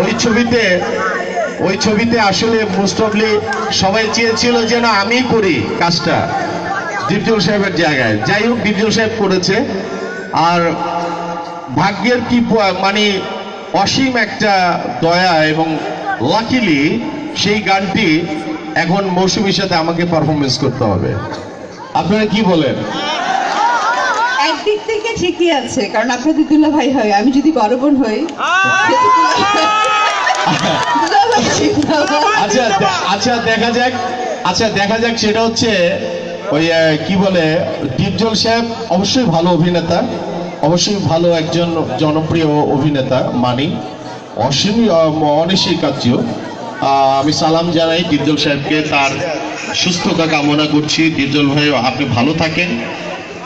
ওই ছবিতে আসলে মোস্ট অফলি সবাই চেয়েছিল যেন আমি করি কাজটা ডিপজল সাহেবের জায়গায়। যাই হোক, ডিপজল সাহেব করেছে। আর ভাগ্যের কি মানে অসীম একটা দয়া এবং লাকিলি সেই গানটি এখন মৌসুমীর সাথে আমাকে পারফরমেন্স করতে হবে। আপনারা কি বলেন? একদিক থেকে ঠিকই আছে, কারণ আপনাদের দুলা ভাই হয়, আমি যদি বড় বোন হই। আচ্ছা দেখা যাক সেটা হচ্ছে ওই কি বলে, ডিপজল সাহেব অবশ্যই ভালো অভিনেতা, অবশ্যই ভালো একজন জনপ্রিয় অভিনেতা, মানি অনস্বীকার্য। আমি সালাম জানাই ডিপজল সাহেবকে, তার সুস্থতা কামনা করছি। ডিপজল ভাই আপনি ভালো থাকেন।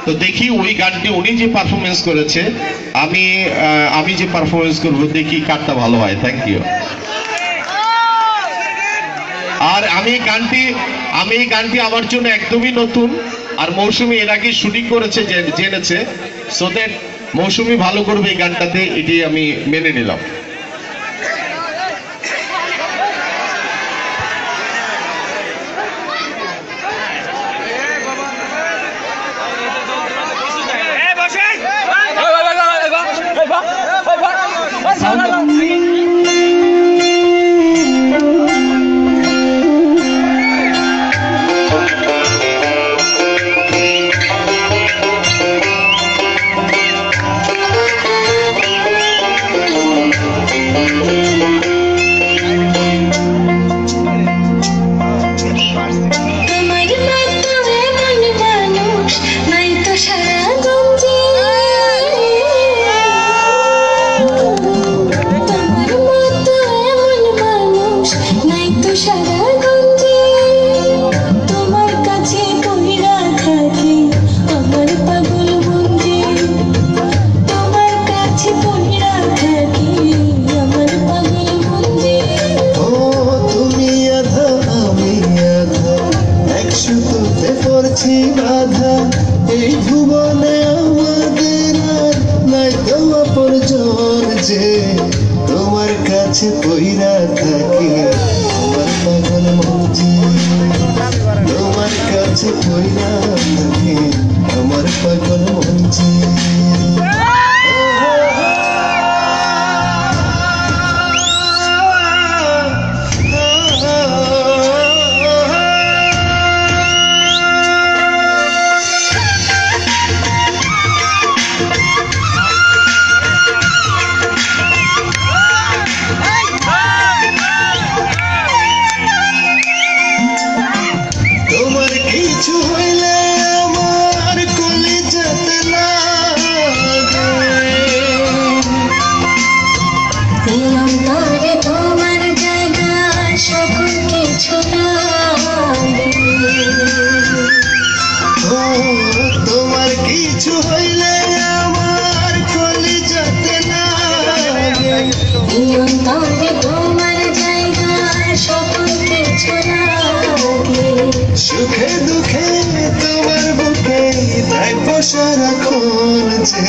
তো দেখি ওই গানটি উনি যে পারফরমেন্স করেছে, আমি যে পারফরমেন্স করবো, দেখি কারটা ভালো হয়। Thank you. আর আমি এই গানটি আমার জন্য একদমই নতুন, আর মৌসুমী এর আগে শুটিং করেছে, জেনেছে। সো দ্যাট মৌসুমী ভালো করবে এই গানটাতে, এটি আমি মেনে নিলাম। বাধা এই ভুবনে আমাদের আর নাই তো অপরজন, যে তোমার কাছে পইরা থাকি আমার পাগল মঞ্জি, তোমার কাছে পইরা থাকি আমার পাগল মঞ্জি। কিছু হইলে আমার কলিজাতে লাগে, তোমার জায়গা সকল কিছু তোমার কিছু হইলে আমার কলিজাতে লাগে, তোমার জায়গা সকল কিছু সুখে দুঃখে তোমার বুকে থাকবো সারাক্ষণ, যে